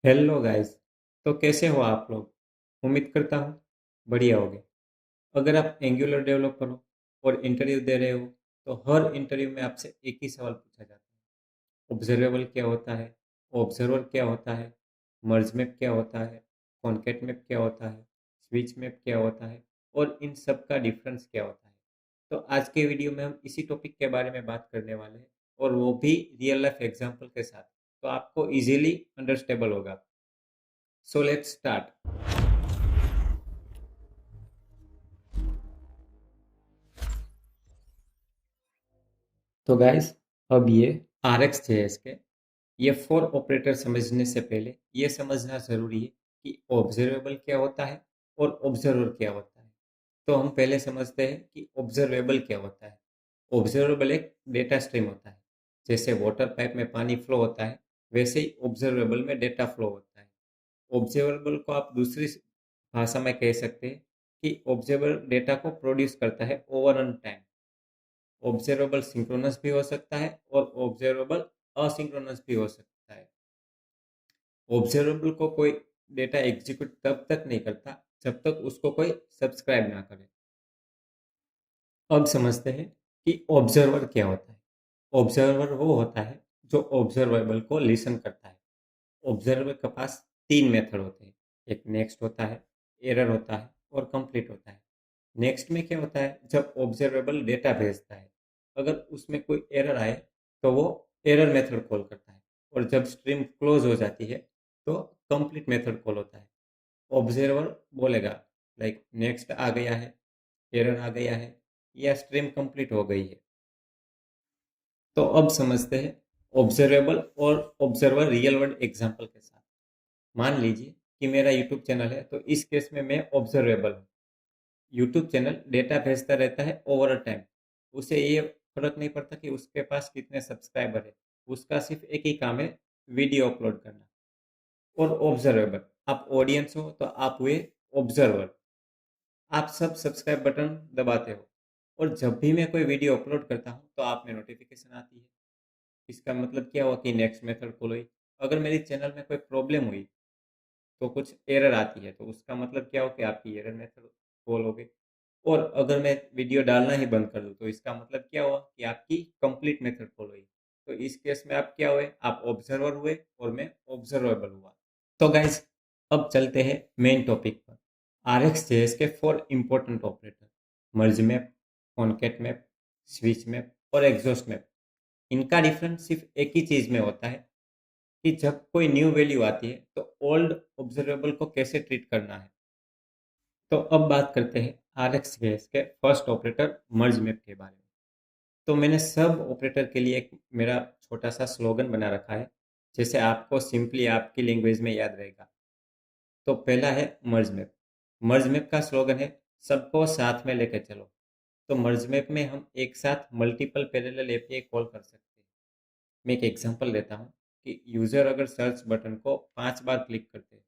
Hello guys. तो कैसे हो आप लोग? उम्मीद करता हूँ बढ़िया होगे। अगर आप एंगुलर डेवलपर हो और इंटरव्यू दे रहे हो तो हर इंटरव्यू में आपसे एक ही सवाल पूछा जाता है। ऑब्जर्वेबल क्या होता है? ऑब्जर्वर क्या होता है? मर्ज मैप क्या होता है? कॉन्केट मैप क्या होता है? स्विच मैप क्या होता है? और इन सब का डिफरेंस क्या होता है? तो आज के वीडियो में हम इसी टॉपिक के बारे में बात करने वाले हैं, और वो भी रियल लाइफ एग्जांपल के साथ, तो आपको इजीली अंडरस्टेबल होगा। So let's start. तो गाइस, अब ये आर एक्स जे एस के ये फोर ऑपरेटर समझने से पहले ये समझना जरूरी है कि ऑब्जर्वेबल क्या होता है और ऑब्जर्वर क्या होता है। तो हम पहले समझते हैं कि ऑब्जर्वेबल क्या होता है। ऑब्जर्वेबल एक डेटा स्ट्रीम होता है। जैसे वाटर पाइप में पानी फ्लो होता है, वैसे ही ऑब्जर्वेबल में डेटा फ्लो होता है। ऑब्जर्वेबल को आप दूसरी भाषा में कह सकते हैं कि ऑब्जर्वर डेटा को प्रोड्यूस करता है over on time. Observable synchronous भी हो सकता है और ऑब्जर्वेबल असिंक्रोनस भी हो सकता है। ऑब्जर्वेबल को कोई डेटा एग्जीक्यूट तब तक नहीं करता जब तक उसको कोई सब्सक्राइब ना करे। अब समझते हैं कि ऑब्जर्वर क्या होता है। ऑब्जर्वर वो होता है जो ऑब्जर्वेबल को लिसन करता है। ऑब्जर्वर के पास तीन मेथड होते हैं। एक नेक्स्ट होता है, एरर होता है और कंप्लीट होता है। नेक्स्ट में क्या होता है, जब ऑब्जर्वेबल डेटा भेजता है, अगर उसमें कोई एरर आए तो वो एरर मेथड कॉल करता है। और जब स्ट्रीम क्लोज हो जाती है तो कंप्लीट मेथड कॉल होता है। ऑब्जर्वर बोलेगा लाइक नेक्स्ट आ गया है, एरर आ गया है, या स्ट्रीम कंप्लीट हो गई है। तो अब समझते हैं ऑब्जर्वेबल और ऑब्जर्वर रियल वर्ल्ड एग्जांपल के साथ। मान लीजिए कि मेरा यूट्यूब चैनल है, तो इस केस में मैं ऑब्जर्वेबल हूँ। यूट्यूब चैनल डेटा भेजता रहता है ओवर अ टाइम। उसे ये फर्क नहीं पड़ता कि उसके पास कितने सब्सक्राइबर है। उसका सिर्फ एक ही काम है, वीडियो अपलोड करना। और ऑब्जर्वेबल, आप ऑडियंस हो तो आप हुए ऑब्जर्वर। आप सब सब्सक्राइब बटन दबाते हो, और जब भी मैं कोई वीडियो अपलोड करता हूँ तो आप में नोटिफिकेशन आती है। इसका मतलब क्या हुआ कि नेक्स्ट मेथड फॉलो हुई। अगर मेरी चैनल में कोई प्रॉब्लम हुई तो कुछ एरर आती है, तो उसका मतलब क्या हो कि आपकी एरर मेथड कॉल हो गई। और अगर मैं वीडियो डालना ही बंद कर दूँ तो इसका मतलब क्या हुआ कि आपकी कंप्लीट मेथड फॉलो हुई। तो इस केस में आप क्या हुए, आप ऑब्जर्वर हुए और मैं ऑब्जर्वेबल हुआ। तो गाइज, अब चलते हैं मेन टॉपिक पर। आर एक्स जे एस के four important operator: merge map, concat map, switch map और एग्जॉस्ट मैप। इनका डिफरेंस सिर्फ एक ही चीज में होता है कि जब कोई न्यू वैल्यू आती है तो ओल्ड ऑब्जर्वेबल को कैसे ट्रीट करना है। तो अब बात करते हैं आर एक्स जे एस के फर्स्ट ऑपरेटर मर्ज मैप के बारे में। तो मैंने सब ऑपरेटर के लिए एक मेरा छोटा सा स्लोगन बना रखा है, जैसे आपको सिंपली आपकी लैंग्वेज में याद रहेगा। तो पहला है मर्ज मैप। मर्ज मैप का स्लोगन है, सबको साथ में लेकर चलो। तो मर्ज मैप में हम एक साथ मल्टीपल पैरेलल एपीआई कॉल कर सकते हैं। मैं एक एग्जांपल देता हूँ कि यूजर अगर सर्च बटन को 5 बार क्लिक करते हैं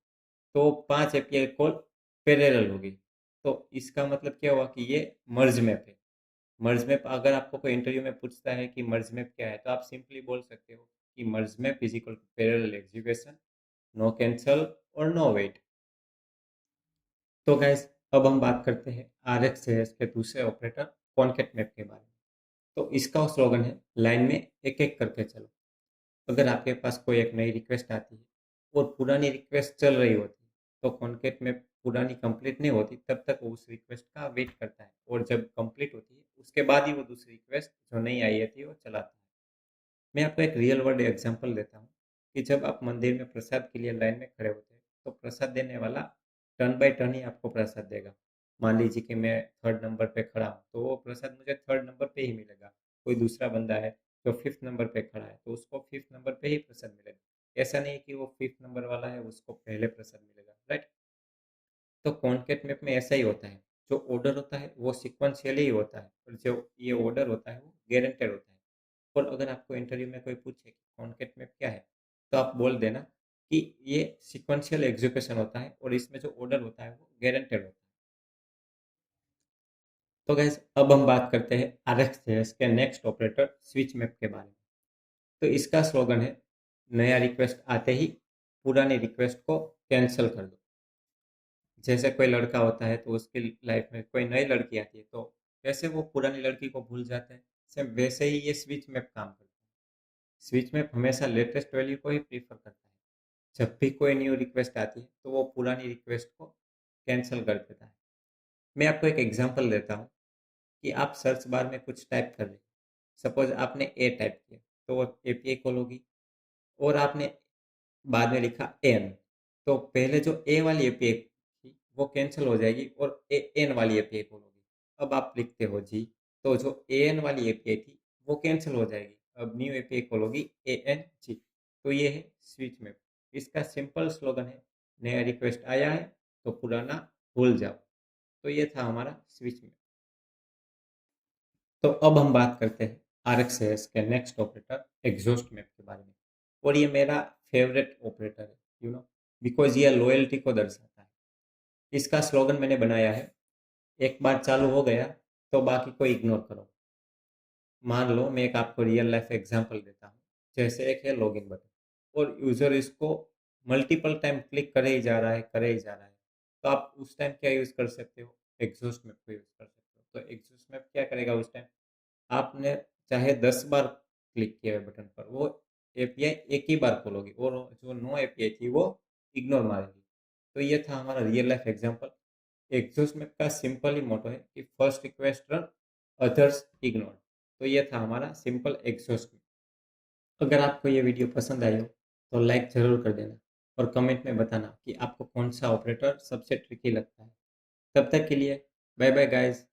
तो 5 एपीआई कॉल पैरेलल होगी। तो इसका मतलब क्या हुआ कि ये मर्ज मैप है। मर्ज मैप, अगर आपको कोई इंटरव्यू में पूछता है कि मर्ज मैप क्या है, तो आप सिंपली बोल सकते हो कि merge map is equal to parallel execution, no cancel और नो वेट। तो गैस, अब हम बात करते हैं आर एक्स जे एस के दूसरे ऑपरेटर कॉन्केट मैप के बारे में। तो इसका स्लोगन है, लाइन में एक एक करके चलो। अगर आपके पास कोई एक नई रिक्वेस्ट आती है और पुरानी रिक्वेस्ट चल रही होती है, तो कॉन्केट में पुरानी कंप्लीट नहीं होती तब तक वो उस रिक्वेस्ट का वेट करता है, और जब कंप्लीट होती है उसके बाद ही वो दूसरी रिक्वेस्ट जो नहीं आई होती है वो चलाता है। मैं आपको एक रियल वर्ल्ड एग्जांपल देता हूँ कि जब आप मंदिर में प्रसाद के लिए लाइन में खड़े होते हैं तो प्रसाद देने वाला टर्न बाय टर्न ही आपको प्रसाद देगा। मान लीजिए कि मैं थर्ड नंबर पे खड़ा हूँ तो वो प्रसाद मुझे थर्ड नंबर पे ही मिलेगा। कोई दूसरा बंदा है जो फिफ्थ नंबर पे खड़ा है तो उसको फिफ्थ नंबर पे ही प्रसाद मिलेगा। ऐसा नहीं है कि वो फिफ्थ नंबर वाला है उसको पहले प्रसाद मिलेगा, राइट। तो कॉन्केट मैप में ऐसा ही होता है। जो ऑर्डर होता है वो सिक्वेंशियली ही होता है, और जो ये ऑर्डर होता है वो गारंटेड होता है। और अगर आपको इंटरव्यू में कोई पूछे कि कॉन्केट मैप क्या है, तो आप बोल देना कि ये सिक्वेंशियल एग्जीक्यूशन होता है और इसमें जो ऑर्डर होता है वो गारंटेड होता है। तो गैस, अब हम बात करते हैं आरएक्सजेएस के नेक्स्ट ऑपरेटर स्विच मैप के बारे में। तो इसका स्लोगन है, नया रिक्वेस्ट आते ही पुरानी रिक्वेस्ट को कैंसिल कर दो। जैसे कोई लड़का होता है तो उसकी लाइफ में कोई नई लड़की आती है, तो कैसे वो पुरानी लड़की को भूल जाता है, सेम वैसे ही ये स्विच मैप काम करता है। स्विच मैप हमेशा लेटेस्ट वैल्यू को ही प्रीफर करता है। जब भी कोई न्यू रिक्वेस्ट आती है तो वो पुरानी रिक्वेस्ट को कैंसिल कर देता है। मैं आपको एक एग्जांपल देता हूँ कि आप सर्च बार में कुछ टाइप कर रहे हैं। सपोज आपने ए टाइप किया तो वो एपीआई खोलोगी, और आपने बाद में लिखा एन, तो पहले जो ए वाली एपीआई थी वो कैंसिल हो जाएगी और ए एन वाली एपीआई खोलोगी। अब आप लिखते हो जी, तो जो ए एन वाली एपीआई थी वो कैंसिल हो जाएगी। अब new API खोलोगी A N G. तो ये है स्विच मैप। इसका सिंपल स्लोगन है, नया रिक्वेस्ट आया है तो पुराना भूल जाओ। तो ये था हमारा स्विच मैप। तो अब हम बात करते हैं आरएक्सएस के नेक्स्ट ऑपरेटर एग्जॉस्ट मैप के बारे में। और ये मेरा फेवरेट ऑपरेटर है, बिकॉज ये लॉयल्टी को दर्शाता है। इसका स्लोगन मैंने बनाया है, एक बार चालू हो गया तो बाकी को इग्नोर करो। मान लो मैं एक आपको रियल लाइफ एग्जांपल देता हूँ। जैसे एक है लॉगिन बटन और यूजर इसको मल्टीपल टाइम क्लिक करे ही जा रहा है, करे ही जा रहा है, तो आप उस टाइम क्या यूज कर सकते हो, एग्जॉस्ट मैप को यूज कर सकते हो। तो एग्जॉस्ट मैप क्या करेगा उस टाइम, आपने चाहे 10 बार क्लिक किया है बटन पर, वो एपीआई एक ही बार खोलोगी और जो नो एपीआई थी वो इग्नोर मारेगी। तो ये था हमारा real life example. Exhaust map का सिंपल ही मोटो है कि first request run, others ignore. तो ये था हमारा सिंपल एग्जॉस्ट मैप। अगर आपको ये वीडियो पसंद आई हो तो लाइक ज़रूर कर देना और कमेंट में बताना कि आपको कौन सा ऑपरेटर सबसे ट्रिकी लगता है। तब तक के लिए बाय बाय गाइस।